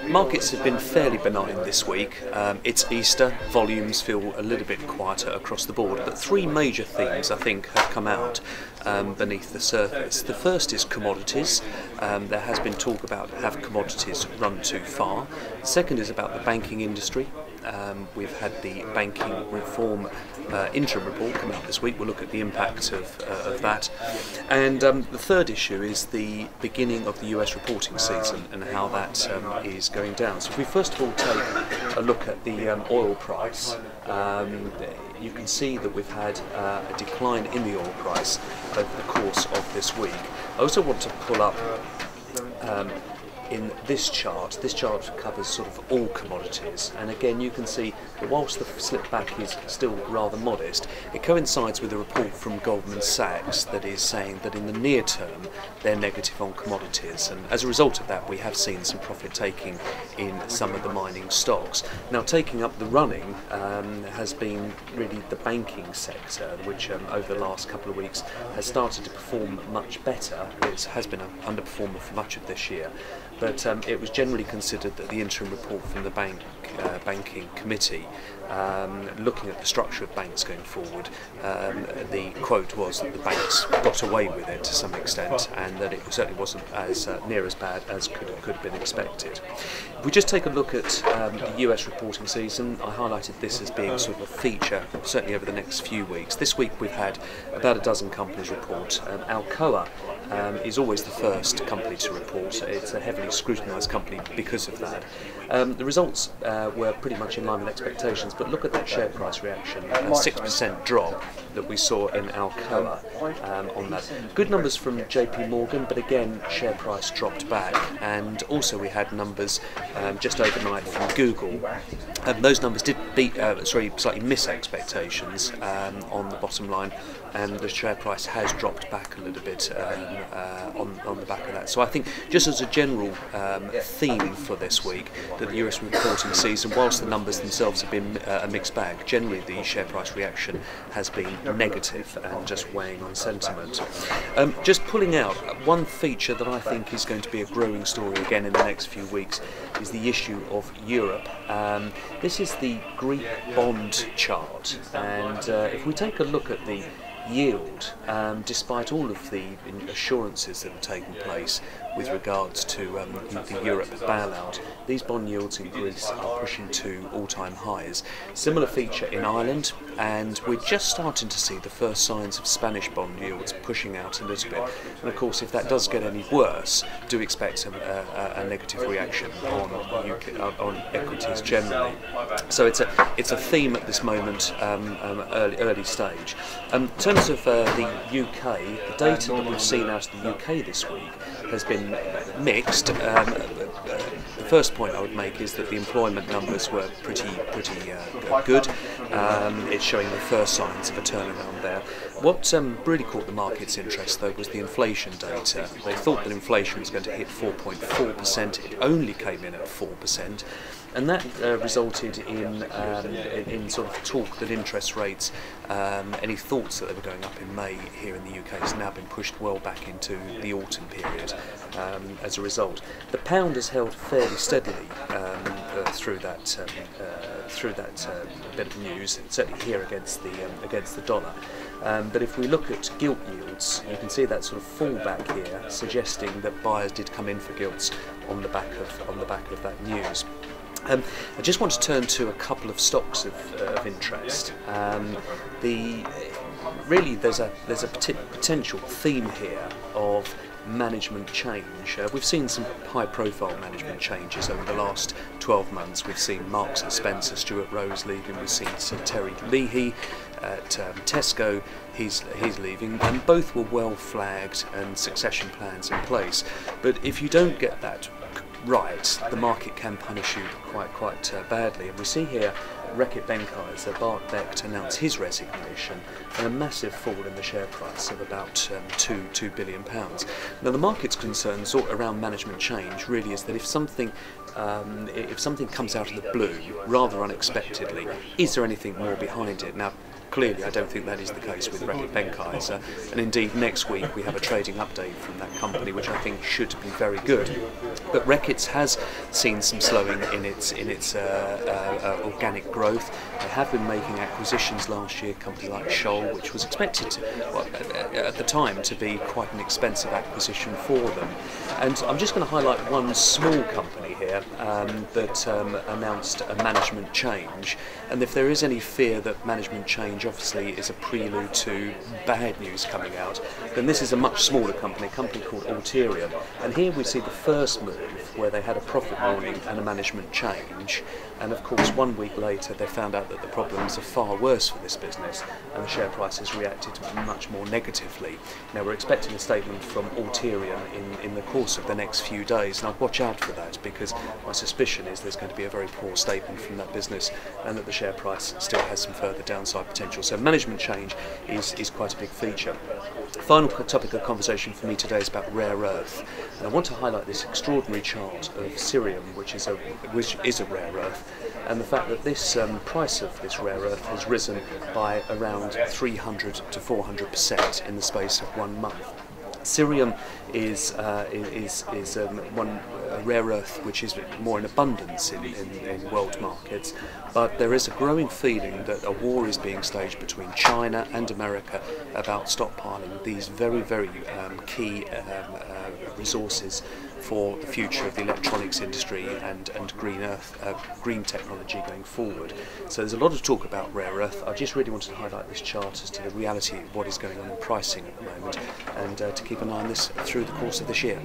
Markets have been fairly benign this week. It's Easter, volumes feel a little bit quieter across the board, but three major themes I think have come out beneath the surface. The first is commodities. There has been talk about have commodities run too far. The second is about the banking industry. We've had the banking reform interim report come out this week. We'll look at the impact of that. And the third issue is the beginning of the US reporting season and how that is going down. So if we first of all take a look at the oil price, you can see that we've had a decline in the oil price over the course of this week. I also want to pull up in this chart covers sort of all commodities, and again you can see that whilst the slip back is still rather modest, it coincides with a report from Goldman Sachs that is saying that in the near term they're negative on commodities, and as a result of that we have seen some profit taking in some of the mining stocks. Now, taking up the running has been really the banking sector, which over the last couple of weeks has started to perform much better. It has been an underperformer for much of this year, but it was generally considered that the interim report from the banking committee, looking at the structure of banks going forward, the quote was that the banks got away with it to some extent, and that it certainly wasn't as near as bad as could have been expected. If we just take a look at the US reporting season, I highlighted this as being sort of a feature, certainly over the next few weeks. This week we've had about a dozen companies report. Alcoa is always the first company to report. It's a heavily scrutinised company because of that. The results were pretty much in line with expectations, but look at that share price reaction, a 6% drop that we saw in Alcoa on that. Good numbers from JP Morgan, but again share price dropped back, and also we had numbers just overnight from Google. Those numbers did slightly miss expectations on the bottom line, and the share price has dropped back a little bit on the back of that. So I think just as a general theme for this week, that the US reporting season, whilst the numbers themselves have been a mixed bag, generally the share price reaction has been negative and just weighing on sentiment. Just pulling out one feature that I think is going to be a growing story again in the next few weeks is the issue of Europe. This is the Greek bond chart, and if we take a look at the yield, despite all of the assurances that have taken place with regards to the Europe bailout, these bond yields in Greece are pushing to all-time highs. Similar feature in Ireland, and we're just starting to see the first signs of Spanish bond yields pushing out a little bit. And of course, if that does get any worse, do expect a negative reaction on equities generally. So it's a theme at this moment, early stage. In terms of the UK, the data that we've seen out of the UK this week has been mixed. The first point I would make is that the employment numbers were pretty good. It's showing the first signs of a turnaround there. What really caught the market's interest, though, was the inflation data. They thought that inflation was going to hit 4.4%. It only came in at 4%. And that resulted in sort of talk that interest rates, any thoughts that they were going up in May here in the UK, has now been pushed well back into the autumn period as a result. The pound has held fairly steadily through that bit of news, certainly here against the dollar. But if we look at gilt yields, you can see that sort of fallback here, suggesting that buyers did come in for gilts on the back of that news. I just want to turn to a couple of stocks of interest. Really, there's a potential theme here of management change. We've seen some high-profile management changes over the last 12 months. We've seen Marks and Spencer, Stuart Rose leaving. We've seen Terry Leahy at Tesco. He's leaving, and both were well flagged and succession plans in place. But if you don't get that right, the market can punish you quite badly. And we see here Reckitt Benckiser, Bart Beck, to announce his resignation, and a massive fall in the share price of about £2 billion. Now, the market's concerns around management change really is that if something comes out of the blue rather unexpectedly, is there anything more behind it? Now, clearly I don't think that is the case with Reckitt Benckiser, and indeed next week we have a trading update from that company which I think should be very good. But Reckitt has seen some slowing in its organic growth. They have been making acquisitions last year, a company like Scholl, which was expected to, well, at the time, to be quite an expensive acquisition for them. And I'm just going to highlight one small company here that announced a management change. And if there is any fear that management change obviously is a prelude to bad news coming out, then this is a much smaller company, a company called Alterian. And here we see the first move where they had a profit warning and a management change. And of course 1 week later they found out that the problems are far worse for this business, and the share price has reacted much more negatively. Now we're expecting a statement from Alterian in the course of the next few days, and I'd watch out for that, because my suspicion is there's going to be a very poor statement from that business and that the share price still has some further downside potential. So management change is quite a big feature. The final topic of conversation for me today is about rare earth, and I want to highlight this extraordinary chart of Cerium, which is a rare earth, and the fact that this price of this rare earth has risen by around 300 to 400% in the space of 1 month. Cerium is one rare earth which is more in abundance in world markets, but there is a growing feeling that a war is being staged between China and America about stockpiling these very, very key resources for the future of the electronics industry and green technology going forward. So there's a lot of talk about rare earth. I just really wanted to highlight this chart as to the reality of what is going on in pricing at the moment, and to keep an eye on this through the course of this year.